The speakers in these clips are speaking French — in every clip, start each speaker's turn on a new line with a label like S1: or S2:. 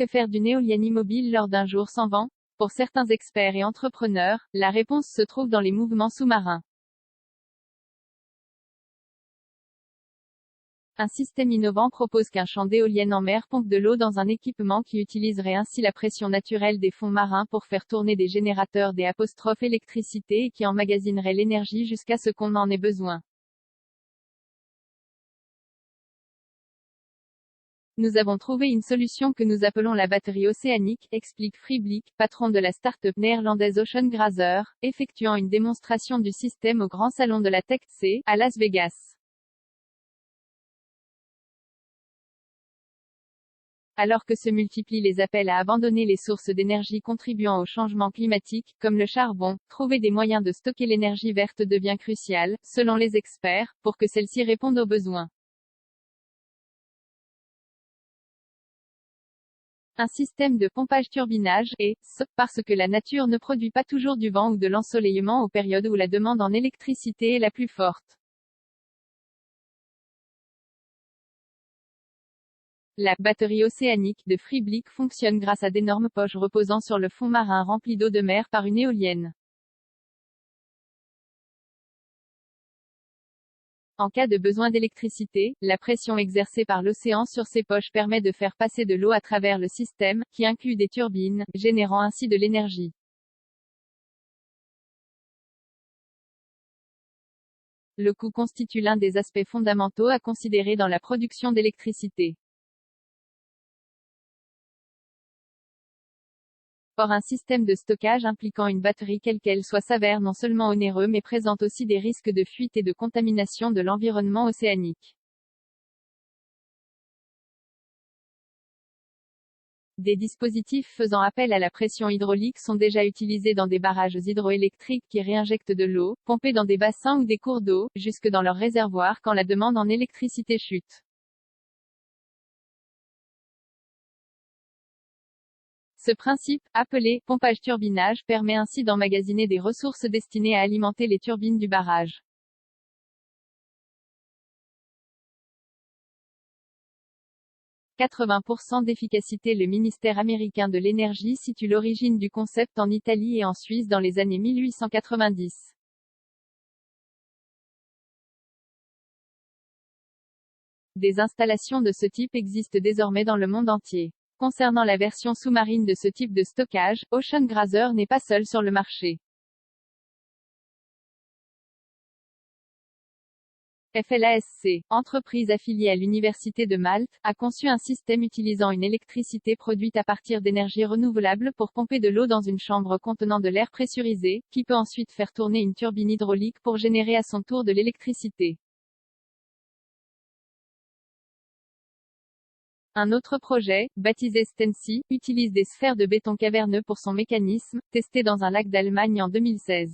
S1: Que faire d'une éolienne immobile lors d'un jour sans vent? Pour certains experts et entrepreneurs, la réponse se trouve dans les mouvements sous-marins. Un système innovant propose qu'un champ d'éoliennes en mer pompe de l'eau dans un équipement qui utiliserait ainsi la pression naturelle des fonds marins pour faire tourner des générateurs d'électricité et qui emmagasinerait l'énergie jusqu'à ce qu'on en ait besoin. Nous avons trouvé une solution que nous appelons la batterie océanique, explique Friedlich, patron de la start-up néerlandaise Ocean Grazer, effectuant une démonstration du système au Grand Salon de la TechC, à Las Vegas. Alors que se multiplient les appels à abandonner les sources d'énergie contribuant au changement climatique, comme le charbon, trouver des moyens de stocker l'énergie verte devient crucial, selon les experts, pour que celle-ci réponde aux besoins. Un système de pompage-turbinage parce que la nature ne produit pas toujours du vent ou de l'ensoleillement aux périodes où la demande en électricité est la plus forte. La batterie océanique de Friedlich fonctionne grâce à d'énormes poches reposant sur le fond marin rempli d'eau de mer par une éolienne. En cas de besoin d'électricité, la pression exercée par l'océan sur ces poches permet de faire passer de l'eau à travers le système, qui inclut des turbines, générant ainsi de l'énergie. Le coût constitue l'un des aspects fondamentaux à considérer dans la production d'électricité. Or un système de stockage impliquant une batterie quelle qu'elle soit s'avère non seulement onéreux mais présente aussi des risques de fuite et de contamination de l'environnement océanique. Des dispositifs faisant appel à la pression hydraulique sont déjà utilisés dans des barrages hydroélectriques qui réinjectent de l'eau, pompée dans des bassins ou des cours d'eau, jusque dans leurs réservoirs quand la demande en électricité chute. Ce principe, appelé pompage-turbinage, permet ainsi d'emmagasiner des ressources destinées à alimenter les turbines du barrage. « 80% d'efficacité. Le ministère américain de l'énergie situe l'origine du concept en Italie et en Suisse dans les années 1890. Des installations de ce type existent désormais dans le monde entier. Concernant la version sous-marine de ce type de stockage, Ocean Grazer n'est pas seul sur le marché. FLASC, entreprise affiliée à l'Université de Malte, a conçu un système utilisant une électricité produite à partir d'énergie renouvelable pour pomper de l'eau dans une chambre contenant de l'air pressurisé, qui peut ensuite faire tourner une turbine hydraulique pour générer à son tour de l'électricité. Un autre projet, baptisé Stency, utilise des sphères de béton caverneux pour son mécanisme, testé dans un lac d'Allemagne en 2016.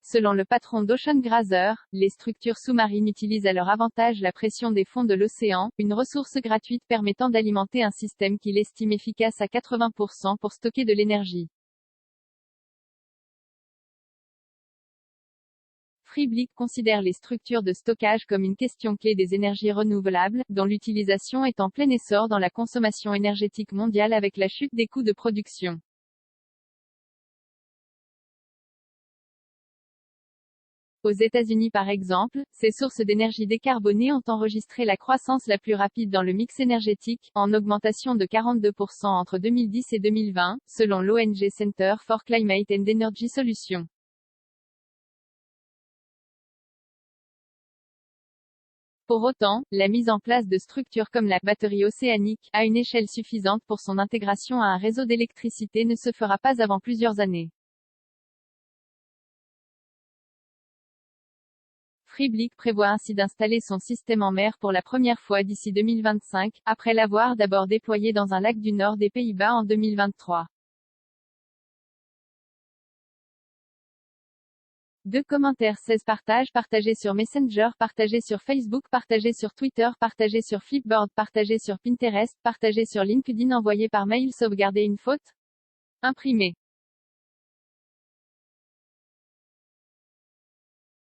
S1: Selon le patron d'Ocean Grazer, les structures sous-marines utilisent à leur avantage la pression des fonds de l'océan, une ressource gratuite permettant d'alimenter un système qu'il estime efficace à 80% pour stocker de l'énergie. Friedlich considère les structures de stockage comme une question clé des énergies renouvelables, dont l'utilisation est en plein essor dans la consommation énergétique mondiale avec la chute des coûts de production. Aux États-Unis par exemple, ces sources d'énergie décarbonée ont enregistré la croissance la plus rapide dans le mix énergétique, en augmentation de 42% entre 2010 et 2020, selon l'ONG Center for Climate and Energy Solutions. Pour autant, la mise en place de structures comme la batterie océanique, à une échelle suffisante pour son intégration à un réseau d'électricité ne se fera pas avant plusieurs années. Friedlich prévoit ainsi d'installer son système en mer pour la première fois d'ici 2025, après l'avoir d'abord déployé dans un lac du nord des Pays-Bas en 2023. 2 commentaires 16 partages partagés sur Messenger, partagés sur Facebook, partagés sur Twitter, partagés sur Flipboard, partagés sur Pinterest, partagés sur LinkedIn, envoyé par mail. Sauvegarder une faute? Imprimer.